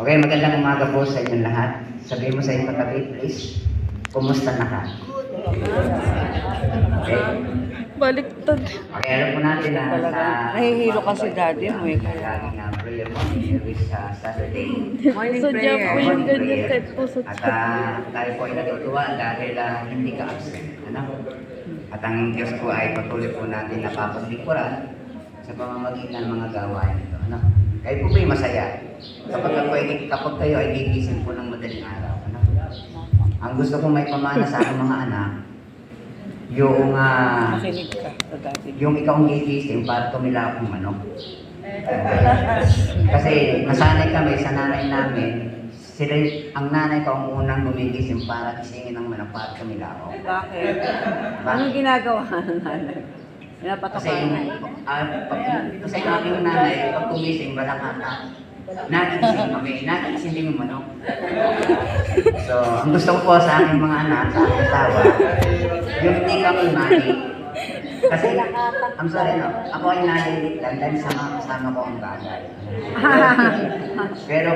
Okay, magandang umaga po sa inyong lahat. Sabihin mo sa inyong katabi, please. Kumusta na ka? Okay. Baliktad. Okay, alam po natin na sa... Nahihilo kasi daddy mo eh. Laging prayer mo, every Saturday. Morning prayer. Po yung ganyan kahit po sa At tayo po ay natutuwa dahil hindi ka absent. Ano? At ang Diyos po ay patuloy po natin napapaglikuran sa pamamagitan ng mga gawain ito. Ano? Kayo po ba'y masaya? Kapag kayo ay gigising po ng madaling araw. Ano? Ang gusto kong may pamana sa aking mga anak, yung Makinig ka sa daddy. yung ikaw ang gigising para tumila akong manok. Kasi nasanay kami sa nanay namin, sila, ang nanay ko ang unang gumigising para gisingin ng manok para tumila ako. Bakit? Anong ginagawa ng nanay? Kasi Pinapatakan. kasi yung aking nanay, pag gumising, wala ka nagising kami, nagising din yung manok. So, ang gusto ko po sa aking mga anak, sa aking asawa, yung hindi kami mali. Kasi, I'm sorry no, ako ay nalilit lang dahil sama ko ang bagay. Pero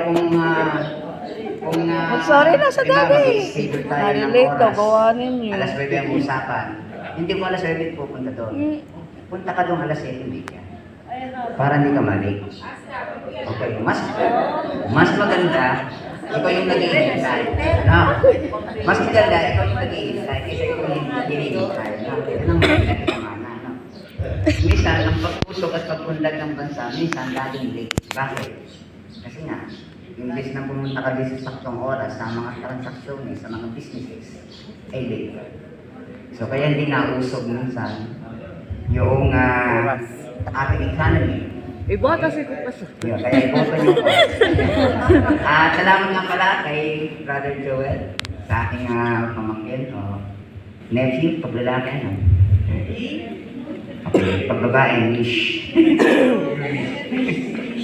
Sorry na sa daddy. schedule tayo ng Nalilate ka, oras, gawanin niyo. alas 9 ang usapan. Hindi ko alas 9 pupunta doon. Punta ka doon alas 7:30. Para hindi ka mali. Okay, mas maganda, ikaw yung nag-iintay. No? Mas maganda, ikaw yung nag-iintay kaysa ikaw yung nag-iintay. No? Yan ang maganda kamana. No? Minsan, ang pagpusok at pagpundag ng bansa, minsan laging late. Bakit? Kasi nga, imbes na pumunta ka din sa saktong oras sa mga transaksyon, sa mga businesses, ay late. So, kaya hindi nausog minsan yung ating economy. Iba kasi ko pa sa... Yun, kaya iboto niyo po. Salamat nga pala kay Brother Joel sa aking pamangkin o nephew, pag lalaki ano. Okay, pag babae, wish.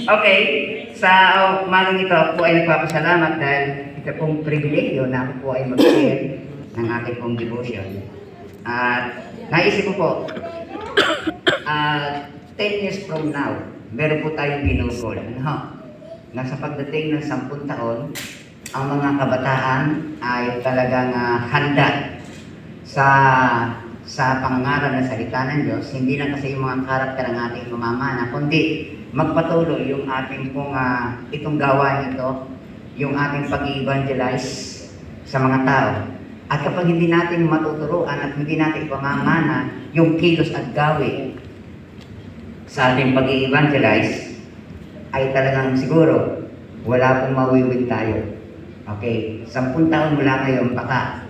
Okay, sa umagang ito ako po ay nagpapasalamat dahil ito pong pribilegyo na ako po ay mag-share ng aking pong devotion. At naisip ko po, 10 years from now, meron po tayong ginugol. Ano? Nasa pagdating ng 10 taon, ang mga kabataan ay talagang handa sa pangangaral ng salita ng Diyos. Hindi lang kasi yung mga karakter ng ating mamamana, kundi magpatuloy yung ating pong itong gawain ito, yung ating pag-evangelize sa mga tao. At kapag hindi natin matuturuan at hindi natin ipamamana yung kilos at gawi sa ating pag-i-evangelize, ay talagang siguro wala pong mawiwin tayo. Okay? 10 taon mula ngayon, baka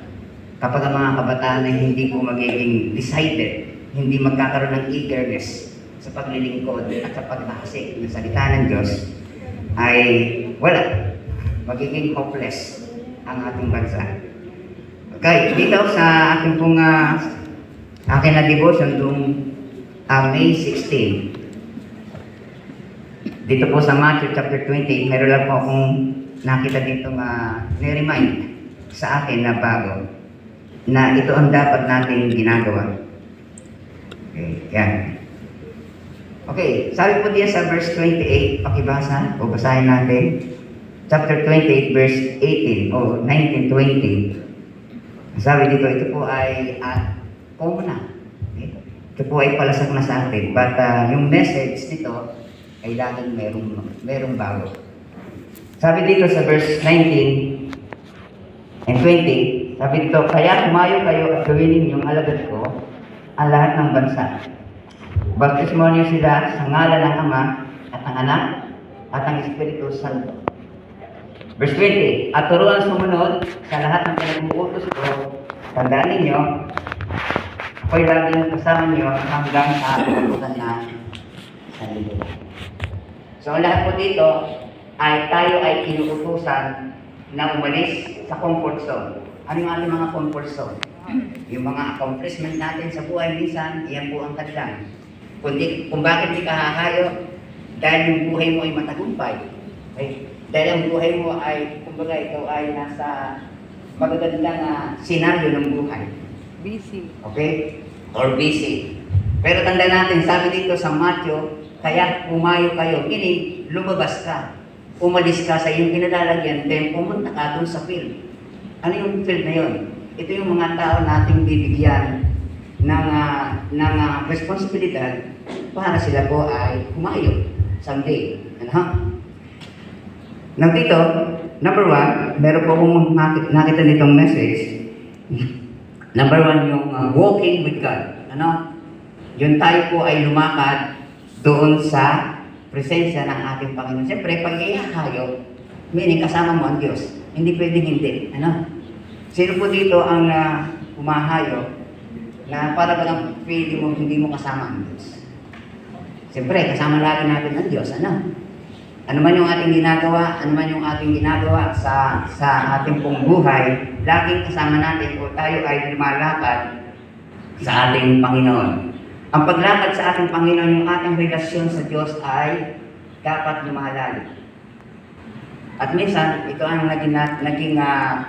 kapag ang mga kabataan ay hindi po magiging decided, hindi magkakaroon ng eagerness sa paglilingkod at sa pagbahasik ng salita ng Diyos, ay wala. Magiging hopeless ang ating bansa. Okay, dito sa aking pong akin na devotion noong May 16. Dito po sa Matthew chapter 20, meron lang po akong nakita dito ni-remind sa akin na bago na ito ang dapat natin ginagawa. Okay, yan. Okay, sabi po diyan sa verse 28, pakibasa o basahin natin. Chapter 28, verse 18 o 19-20. Sabi dito, ito po ay common na. Ito po ay palasak na sa atin. But yung message nito ay laging merong bago. Sabi dito sa verse 19 and 20, sabi dito, kaya kumayo kayo at gawin ninyong alagad ko ang lahat ng bansa. Baptismo niyo sila sa ngalan ng Ama at ng Anak at ng Espiritu Santo. Verse 20, at turuan sumunod sa lahat ng pinag-uutos ko, tandaan ninyo, ako'y laging kasama niyo hanggang sa kabutan na sa libo. So, lahat po dito ay tayo ay kinuutusan na umalis sa comfort zone. Ano yung ating mga comfort zone? Yung mga accomplishment natin sa buhay minsan, iyan po ang kanilang. Kung bakit hindi ka hahayo, dahil yung buhay mo ay matagumpay. Okay? Dahil ang buhay mo ay, kumbaga ikaw ay nasa magagandang senaryo ng buhay. Busy. Okay? Or busy. Pero tanda natin, sabi dito sa Matthew, kaya pumayo kayo, meaning lumabas ka. umalis ka sa iyong kinalalagyan, then pumunta ka doon sa field. Ano yung field na yun? Ito yung mga tao nating bibigyan ng responsibilidad para sila po ay humayo someday. Ano? Nandito, number one, meron po akong nakita nitong message. Number one, yung walking with God. Ano? Yun tayo po ay lumakad doon sa presensya ng ating Panginoon. Siyempre, pag ihahayo, meaning kasama mo ang Diyos. Hindi pwedeng hindi. Ano? Sino po dito ang humahayo na para bagang feeling mo hindi mo kasama ang Diyos? Siyempre, kasama lagi natin ang Diyos. Ano? Ano man yung ating ginagawa, sa ating pong buhay, laging kasama natin o tayo ay lumalakad sa ating Panginoon. Ang paglakad sa ating Panginoon, yung ating relasyon sa Diyos ay dapat lumalalim. At minsan, ito ang naging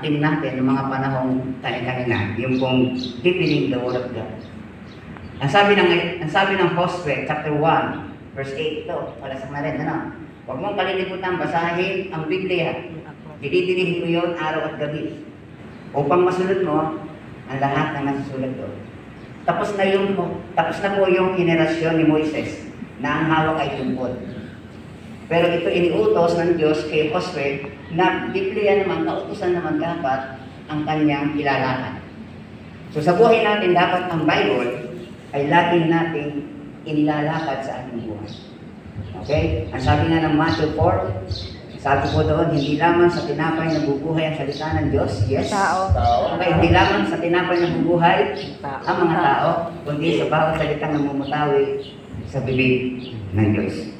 team natin ng mga panahong kanina, yung pong deepening the Word of God. Ang sabi ng Joshua, chapter 1, verse 8, ito, para sa marin, ano? Huwag mong kalilimutan, basahin ang Biblia. Didinihin mo yun araw at gabi. Upang masunod mo ang lahat ng nasusulat doon. Tapos na po yung henerasyon ni Moises na ang hawak ay tumpod. Pero ito iniutos ng Diyos kay Joshua na Biblia naman, kautusan naman dapat ang kanyang ilalakad. So sa buhay natin, dapat ang Bible ay lagi nating inilalakad sa ating buhay. Okay? Ang sabi nga ng Matthew 4, sabi po doon, hindi lamang sa tinapay nabubuhay ang salita ng Diyos. Yes. Tao. Okay, hindi lamang sa tinapay nabubuhay ang mga tao, kundi sa bawat salitang namumutawi sa bibig ng Diyos.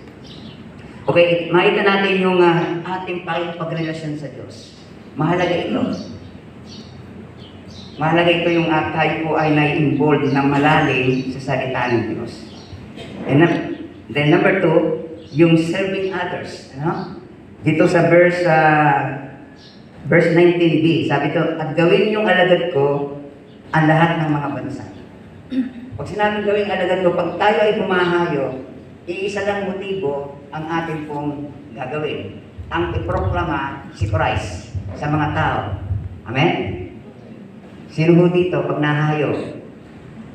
Okay, makita natin yung ating pagrelasyon sa Diyos. Mahalaga ito. Mahalaga ito yung tayo po ay na-involved na malalim sa salita ng Diyos. And then number 2, yung serving others. Ano? Dito sa verse 19b, sabi ito, at gawin yung alagad ko ang lahat ng mga bansa. Pag sinabing gawin alagad ko, pag tayo ay humahayo, iisa lang motibo ang ating pong gagawin. Ang iproklama si Christ sa mga tao. Amen? Sino ho dito, pag nahayo,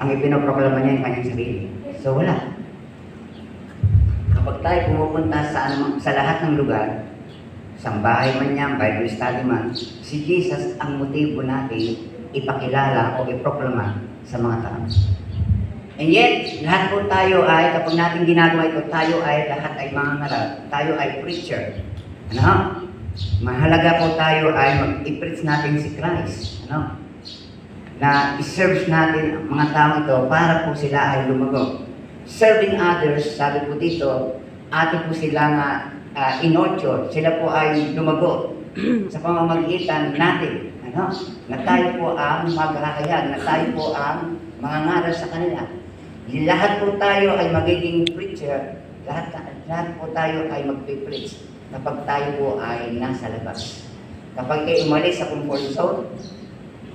ang ipinoproklama niya yung kanyang sarili? So wala. Kapag tayo pumupunta sa lahat ng lugar, sambahay man yan, Bible study man, si Jesus ang motibo natin ipakilala o iproklama sa mga tao. And yet, lahat po tayo ay, kapag natin ginagawa ito, tayo ay, lahat ay mga ngaral, tayo ay preacher. Ano? Mahalaga po tayo ay mag-i-preach natin si Christ. Ano? Na i-serve natin ang mga tao ito para po sila ay lumago. Serving others, sabi po dito, atin po sila nga in-nurture, sila po ay lumago sa pamamagitan natin. Ano? Na tayo po ang maghahayag, na tayo po ang mga ngaral sa kanila. Lahat po tayo ay magiging preacher, lahat po tayo ay magpipreach kapag tayo po ay nasa labas. Kapag kayo umalis sa comfort zone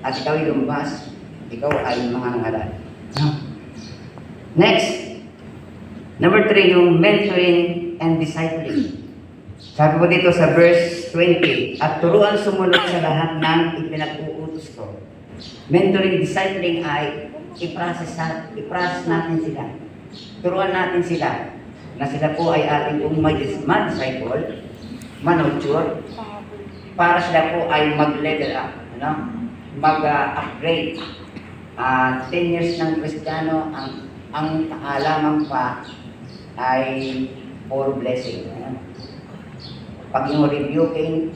at ikaw ay lumabas, ikaw ay mga ngaral. No? Next, number 3, yung mentoring and discipling. Sabi po dito sa verse 20, at turuan sumunod sa lahat ng ipinag-uutos ko. Mentoring, discipling ay i-process natin sila. Turuan natin sila na sila po ay ating ma-disciple, ma-nurture, para sila po ay mag-level up, ano? Mag-upgrade. 10 years ng Kristiyano, ang kaalaman pa ay for blessing. Pag yung rebuking,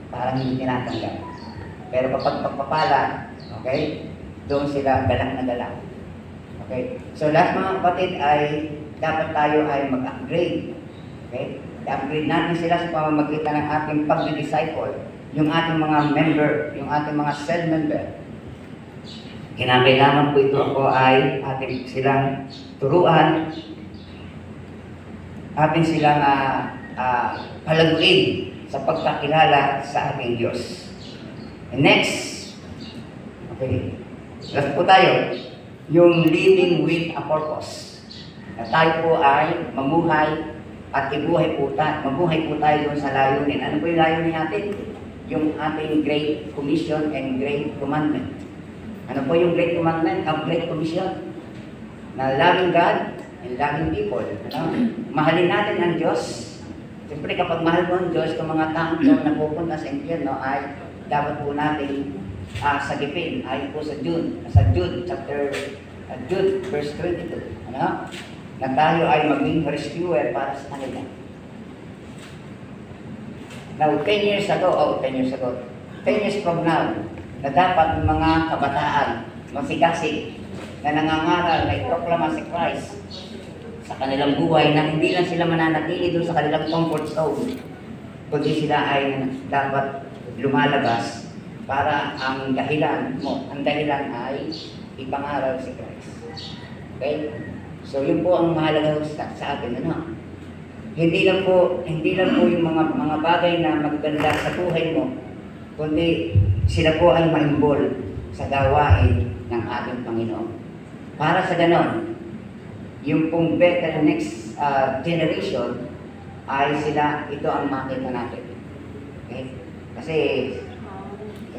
parang hindi tinatanggap. Pero kapag pagpapala, okay, doon sila galang na galang. Okay? So lahat mga kapatid ay dapat tayo ay mag-upgrade. Okay? I-upgrade natin sila sa pamamagitan ng ating pag-disciple, yung ating mga member, yung ating mga cell member. Kinakailangan po ito ako ay ating silang turuan, ating silang palaguin sa pagkakilala sa ating Diyos. And next, okay, last po tayo, yung living with a purpose. Na tayo po ay mamuhay at mabuhay po tayo doon sa layunin. Ano po yung layunin natin? Yung ating Great Commission and Great Commandment. Ano po yung Great Commandment? Ang Great Commission na loving God and loving people. Ano? Mahalin natin ang Diyos. Siyempre kapag mahal mo ang Diyos, itong mga taong na pupunta sa impyerno ay dapat po natin sagipin. Ayon po sa Jude verse 22. Ano? Na tayo ay maging rescuer para sa kanila. Now, 10 years ago, 10 years from now, na dapat ng mga kabataan, masigasig, na nangangaral na iproklama si Christ sa kanilang buhay, na hindi lang sila mananatili doon sa kanilang comfort zone, kundi sila ay dapat lumalabas para ang dahilan ay ipangaral si Christ. Okay? So yun po ang mahalaga sa atin, ano? Hindi lang po yung mga bagay na maganda sa buhay mo, kundi sila po ay ma-involve sa gawain ng ating Panginoon. Para sa ganon, yung pong better next generation ay ito ang makita natin. Okay? Kasi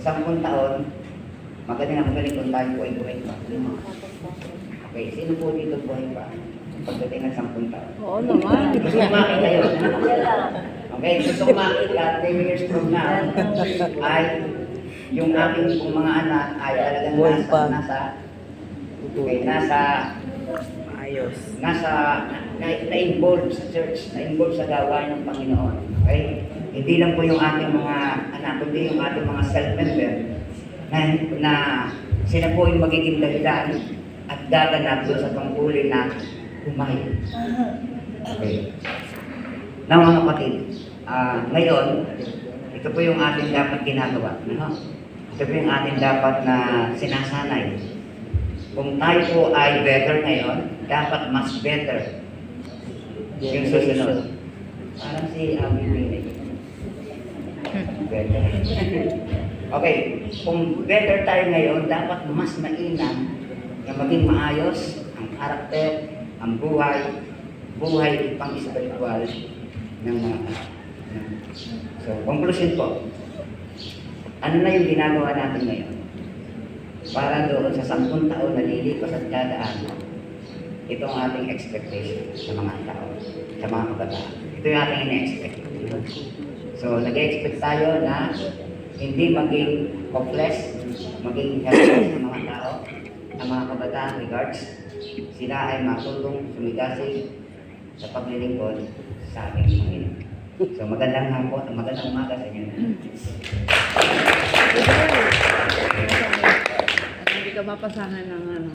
sa 10 taon, magaling kung tayo po ay buhay pa. Okay, sino po dito buhay pa? Pagdating ng 10 taon. Oo naman. Gusto ko makita yun. Okay, gusto ko makita 10 years from now ay yung ating pong mga anak ay talagang na-involved sa church, na-involved sa gawain ng Panginoon. Okay? Hindi lang po yung ating mga anak, kundi yung ating mga self-member na sila po yung magiging dahilan at gaganap doon sa tungkulin na humayo. Okay. Now mga kapatid, ngayon, ito po yung ating dapat ginagawa. No? Ito po yung ating dapat na sinasanay. Kung tayo po ay better ngayon, dapat mas better yung susunod. Parang si Abby Winnie. Better. Okay, kung better tayo ngayon, dapat mas mainam na maging maayos ang karakter, ang buhay pang-spiritual ng mga tao. So, conclusion po. Ano na yung ginagawa natin ngayon? Para doon sa 10 taon na lilipas at dadaan, ito ang ating expectation sa mga tao, sa mga kabataan. Ito yung ating ina-expect. So, nag-expect tayo na hindi maging hopeless, maging helpless ng mga tao, ang mga kabataan regards, sila ay matulong sumigasig sa paglilingkod sa ating Panginoon. So, magandang umaga sa inyo. Hindi ka mapasahan ng ano.